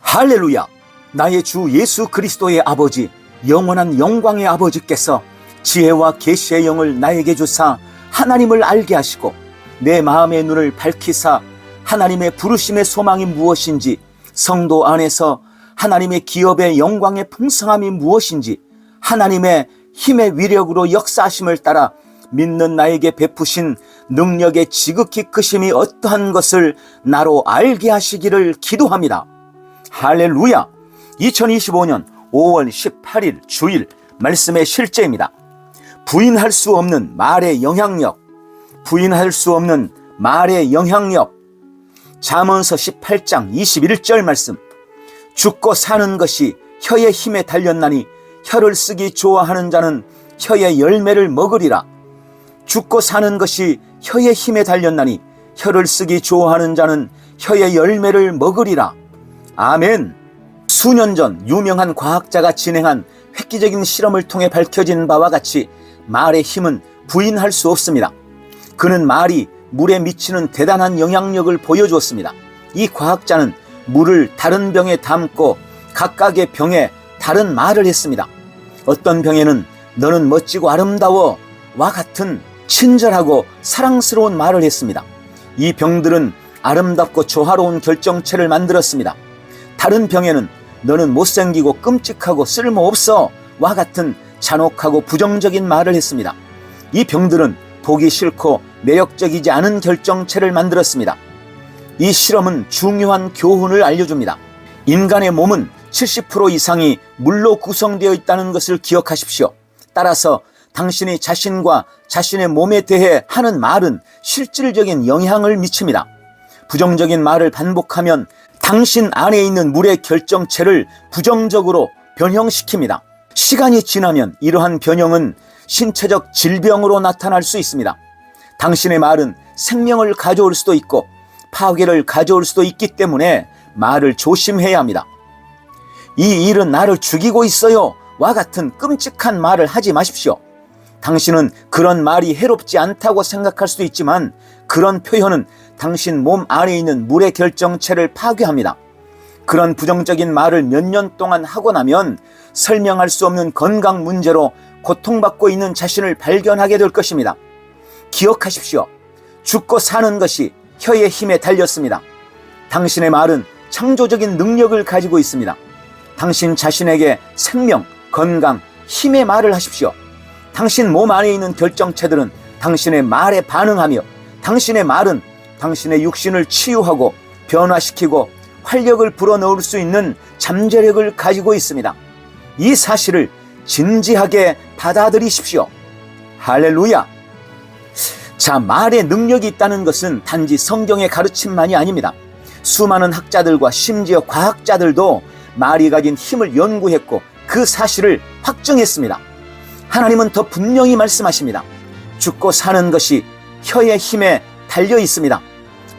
할렐루야! 나의 주 예수 그리스도의 아버지, 영원한 영광의 아버지께서 지혜와 계시의 영을 나에게 주사 하나님을 알게 하시고 내 마음의 눈을 밝히사 하나님의 부르심의 소망이 무엇인지, 성도 안에서 하나님의 기업의 영광의 풍성함이 무엇인지, 하나님의 힘의 위력으로 역사하심을 따라 믿는 나에게 베푸신 능력의 지극히 크심이 어떠한 것을 나로 알게 하시기를 기도합니다. 할렐루야! 2025년 5월 18일 주일 말씀의 실제입니다. 부인할 수 없는 말의 영향력, 부인할 수 없는 말의 영향력. 잠언서 18장 21절 말씀. 죽고 사는 것이 혀의 힘에 달렸나니 혀를 쓰기 좋아하는 자는 혀의 열매를 먹으리라. 죽고 사는 것이 혀의 힘에 달렸나니 혀를 쓰기 좋아하는 자는 혀의 열매를 먹으리라. 아멘. 수년 전 유명한 과학자가 진행한 획기적인 실험을 통해 밝혀진 바와 같이 말의 힘은 부인할 수 없습니다. 그는 말이 물에 미치는 대단한 영향력을 보여주었습니다. 이 과학자는 물을 다른 병에 담고 각각의 병에 다른 말을 했습니다. 어떤 병에는 너는 멋지고 아름다워 와 같은 친절하고 사랑스러운 말을 했습니다. 이 병들은 아름답고 조화로운 결정체를 만들었습니다. 다른 병에는 너는 못생기고 끔찍하고 쓸모없어 와 같은 잔혹하고 부정적인 말을 했습니다. 이 병들은 보기 싫고 매력적이지 않은 결정체를 만들었습니다. 이 실험은 중요한 교훈을 알려줍니다. 인간의 몸은 70% 이상이 물로 구성되어 있다는 것을 기억하십시오. 따라서 당신이 자신과 자신의 몸에 대해 하는 말은 실질적인 영향을 미칩니다. 부정적인 말을 반복하면 당신 안에 있는 물의 결정체를 부정적으로 변형시킵니다. 시간이 지나면 이러한 변형은 신체적 질병으로 나타날 수 있습니다. 당신의 말은 생명을 가져올 수도 있고 파괴를 가져올 수도 있기 때문에 말을 조심해야 합니다. 이 일은 나를 죽이고 있어요 와 같은 끔찍한 말을 하지 마십시오. 당신은 그런 말이 해롭지 않다고 생각할 수도 있지만 그런 표현은 당신 몸 안에 있는 물의 결정체를 파괴합니다. 그런 부정적인 말을 몇 년 동안 하고 나면 설명할 수 없는 건강 문제로 고통받고 있는 자신을 발견하게 될 것입니다. 기억하십시오. 죽고 사는 것이 혀의 힘에 달렸습니다. 당신의 말은 창조적인 능력을 가지고 있습니다. 당신 자신에게 생명, 건강, 힘의 말을 하십시오. 당신 몸 안에 있는 결정체들은 당신의 말에 반응하며 당신의 말은 당신의 육신을 치유하고 변화시키고 활력을 불어넣을 수 있는 잠재력을 가지고 있습니다. 이 사실을 진지하게 받아들이십시오. 할렐루야! 자, 말의 능력이 있다는 것은 단지 성경의 가르침만이 아닙니다. 수많은 학자들과 심지어 과학자들도 말이 가진 힘을 연구했고 그 사실을 확증했습니다. 하나님은 더 분명히 말씀하십니다. 죽고 사는 것이 혀의 힘에 달려 있습니다.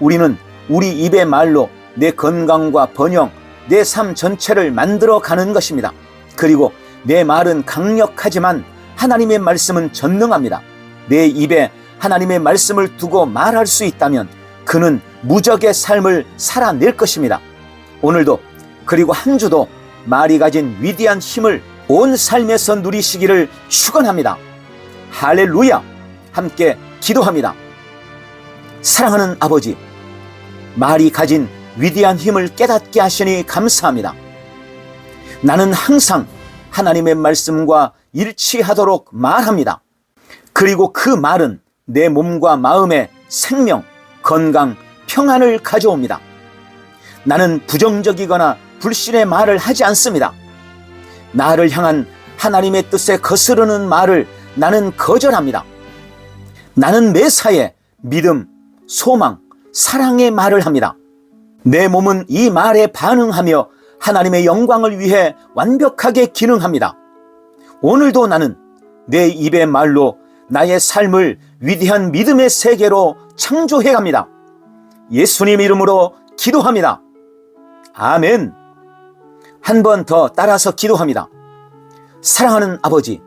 우리는 우리 입의 말로 내 건강과 번영, 내 삶 전체를 만들어 가는 것입니다. 그리고 내 말은 강력하지만 하나님의 말씀은 전능합니다. 내 입에 하나님의 말씀을 두고 말할 수 있다면 그는 무적의 삶을 살아낼 것입니다. 오늘도 그리고 한 주도 말이 가진 위대한 힘을 온 삶에서 누리시기를 축원합니다. 할렐루야! 함께 기도합니다. 사랑하는 아버지, 말이 가진 위대한 힘을 깨닫게 하시니 감사합니다. 나는 항상 하나님의 말씀과 일치하도록 말합니다. 그리고 그 말은 내 몸과 마음에 생명, 건강, 평안을 가져옵니다. 나는 부정적이거나 불신의 말을 하지 않습니다. 나를 향한 하나님의 뜻에 거스르는 말을 나는 거절합니다. 나는 매사에 믿음, 소망, 사랑의 말을 합니다. 내 몸은 이 말에 반응하며 하나님의 영광을 위해 완벽하게 기능합니다. 오늘도 나는 내 입의 말로 나의 삶을 위대한 믿음의 세계로 창조해 갑니다. 예수님 이름으로 기도합니다. 아멘. 한 번 더 따라서 기도합니다. 사랑하는 아버지,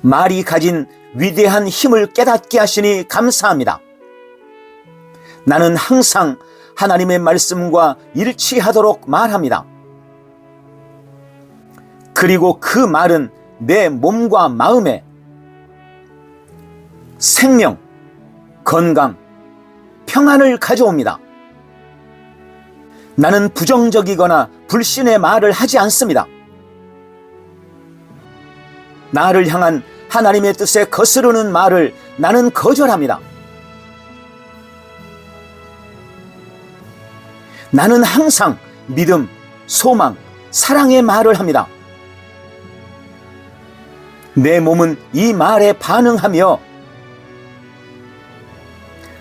말이 가진 위대한 힘을 깨닫게 하시니 감사합니다. 나는 항상 하나님의 말씀과 일치하도록 말합니다. 그리고 그 말은 내 몸과 마음에 생명, 건강, 평안을 가져옵니다. 나는 부정적이거나 불신의 말을 하지 않습니다. 나를 향한 하나님의 뜻에 거스르는 말을 나는 거절합니다. 나는 항상 믿음, 소망, 사랑의 말을 합니다. 내 몸은 이 말에 반응하며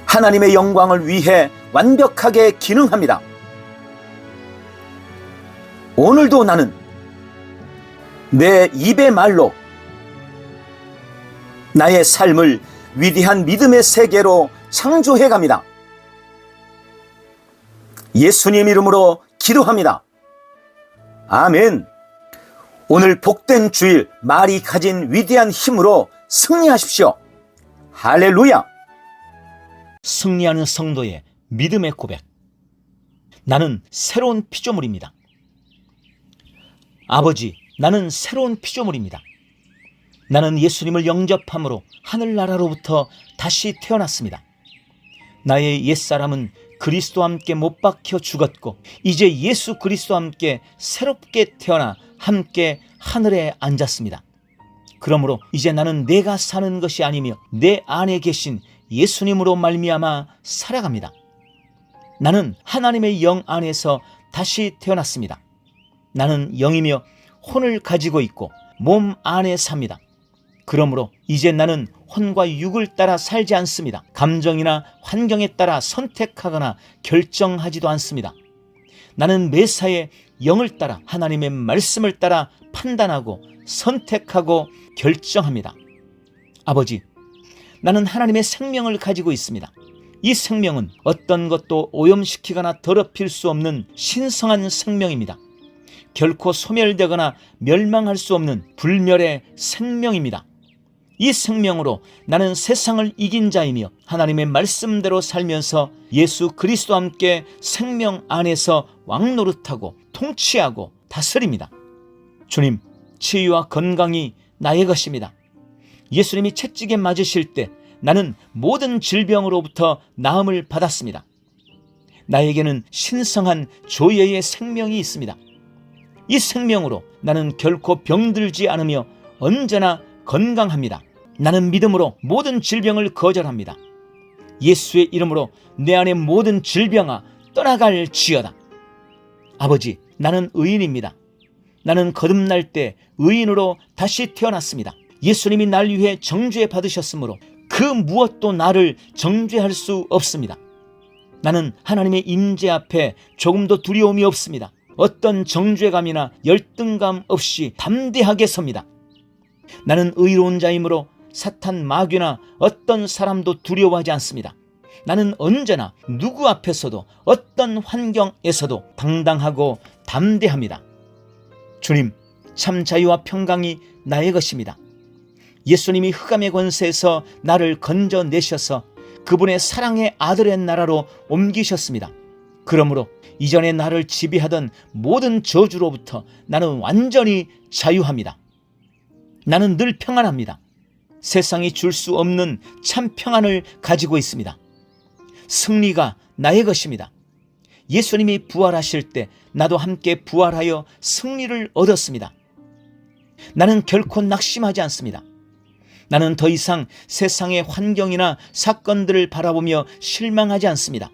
하나님의 영광을 위해 완벽하게 기능합니다. 오늘도 나는 내 입의 말로 나의 삶을 위대한 믿음의 세계로 창조해 갑니다. 예수님 이름으로 기도합니다. 아멘. 오늘 복된 주일, 말이 가진 위대한 힘으로 승리하십시오. 할렐루야. 승리하는 성도의 믿음의 고백. 나는 새로운 피조물입니다. 아버지, 나는 새로운 피조물입니다. 나는 예수님을 영접함으로 하늘나라로부터 다시 태어났습니다. 나의 옛사람은 그리스도와 함께 못 박혀 죽었고 이제 예수 그리스도와 함께 새롭게 태어나 함께 하늘에 앉았습니다. 그러므로 이제 나는 내가 사는 것이 아니며 내 안에 계신 예수님으로 말미암아 살아갑니다. 나는 하나님의 영 안에서 다시 태어났습니다. 나는 영이며 혼을 가지고 있고 몸 안에 삽니다. 그러므로 이제 나는 혼과 육을 따라 살지 않습니다. 감정이나 환경에 따라 선택하거나 결정하지도 않습니다. 나는 매사에 영을 따라 하나님의 말씀을 따라 판단하고 선택하고 결정합니다. 아버지, 나는 하나님의 생명을 가지고 있습니다. 이 생명은 어떤 것도 오염시키거나 더럽힐 수 없는 신성한 생명입니다. 결코 소멸되거나 멸망할 수 없는 불멸의 생명입니다. 이 생명으로 나는 세상을 이긴 자이며 하나님의 말씀대로 살면서 예수 그리스도와 함께 생명 안에서 왕노릇하고 통치하고 다스립니다. 주님, 치유와 건강이 나의 것입니다. 예수님이 채찍에 맞으실 때 나는 모든 질병으로부터 나음을 받았습니다. 나에게는 신성한 조예의 생명이 있습니다. 이 생명으로 나는 결코 병들지 않으며 언제나 건강합니다. 나는 믿음으로 모든 질병을 거절합니다. 예수의 이름으로 내 안의 모든 질병아 떠나갈지어다. 아버지, 나는 의인입니다. 나는 거듭날 때 의인으로 다시 태어났습니다. 예수님이 날 위해 정죄 받으셨으므로 그 무엇도 나를 정죄할 수 없습니다. 나는 하나님의 임재 앞에 조금도 두려움이 없습니다. 어떤 정죄감이나 열등감 없이 담대하게 섭니다. 나는 의로운 자이므로 사탄 마귀나 어떤 사람도 두려워하지 않습니다. 나는 언제나 누구 앞에서도 어떤 환경에서도 당당하고 담대합니다. 주님, 참 자유와 평강이 나의 것입니다. 예수님이 흑암의 권세에서 나를 건져내셔서 그분의 사랑의 아들의 나라로 옮기셨습니다. 그러므로 이전에 나를 지배하던 모든 저주로부터 나는 완전히 자유합니다. 나는 늘 평안합니다. 세상이 줄 수 없는 참 평안을 가지고 있습니다. 승리가 나의 것입니다. 예수님이 부활하실 때 나도 함께 부활하여 승리를 얻었습니다. 나는 결코 낙심하지 않습니다. 나는 더 이상 세상의 환경이나 사건들을 바라보며 실망하지 않습니다.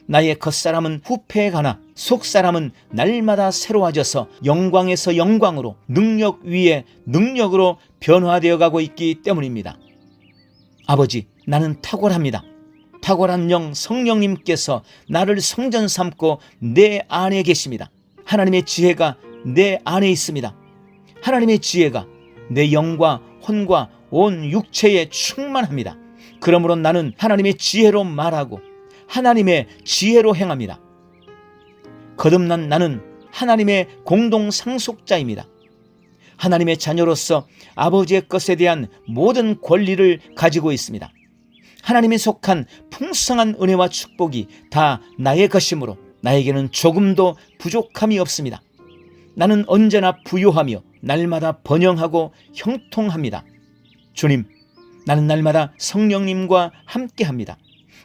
나의 겉사람은 후패에 가나 속사람은 날마다 새로워져서 영광에서 영광으로 능력 위에 능력으로 변화되어 가고 있기 때문입니다. 아버지, 나는 탁월합니다. 탁월한 영 성령님께서 나를 성전 삼고 내 안에 계십니다. 하나님의 지혜가 내 안에 있습니다. 하나님의 지혜가 내 영과 혼과 온 육체에 충만합니다. 그러므로 나는 하나님의 지혜로 말하고 하나님의 지혜로 행합니다. 거듭난 나는 하나님의 공동 상속자입니다. 하나님의 자녀로서 아버지의 것에 대한 모든 권리를 가지고 있습니다. 하나님이 속한 풍성한 은혜와 축복이 다 나의 것이므로 나에게는 조금도 부족함이 없습니다. 나는 언제나 부요하며 날마다 번영하고 형통합니다. 주님, 나는 날마다 성령님과 함께합니다.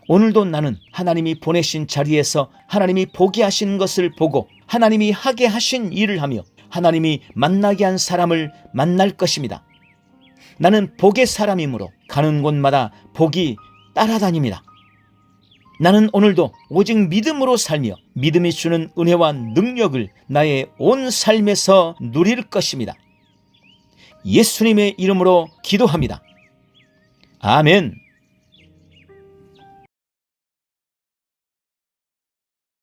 오늘도 나는 하나님이 보내신 자리에서 하나님이 보게 하신 것을 보고 하나님이 하게 하신 일을 하며 하나님이 만나게 한 사람을 만날 것입니다. 나는 복의 사람이므로 가는 곳마다 복이 따라다닙니다. 나는 오늘도 오직 믿음으로 살며 믿음이 주는 은혜와 능력을 나의 온 삶에서 누릴 것입니다. 예수님의 이름으로 기도합니다. 아멘.